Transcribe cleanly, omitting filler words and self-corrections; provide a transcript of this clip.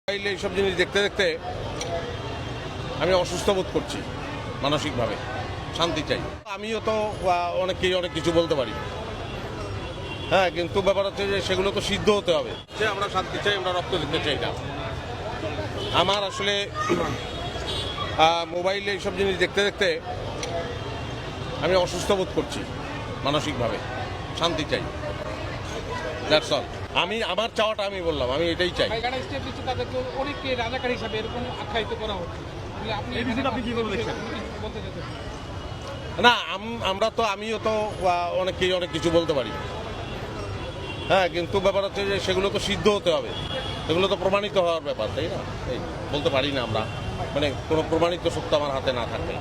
মোবাইলে এইসব জিনিস দেখতে দেখতে আমি অসুস্থ বোধ করছি মানসিকভাবে। শান্তি চাই। আমিও তো অনেককেই অনেক কিছু বলতে পারি, হ্যাঁ, কিন্তু ব্যাপার হচ্ছে যে সেগুলো তো সিদ্ধ হতে হবে। যে আমরা শান্তি চাই, আমরা রক্ত দিতে চাই না। আমার আসলে মোবাইলে এইসব জিনিস দেখতে দেখতে আমি অসুস্থ বোধ করছি মানসিকভাবে। শান্তি চাই, দ্যাটস অল। আমি আমার চাওয়াটা আমি বললাম, আমি এটাই চাই। তাদেরকে অনেককে রাজাকার হিসাবে এরকম আখ্যায়িত করা হচ্ছে। না, আমিও তো অনেককেই অনেক কিছু বলতে পারি, হ্যাঁ, কিন্তু ব্যাপার হচ্ছে যে সেগুলো তো সিদ্ধ হতে হবে, সেগুলো তো প্রমাণিত হওয়ার ব্যাপার, তাই না? এই বলতে পারি না আমরা, মানে কোনো প্রমাণিত সত্য আমার হাতে না থাকলে।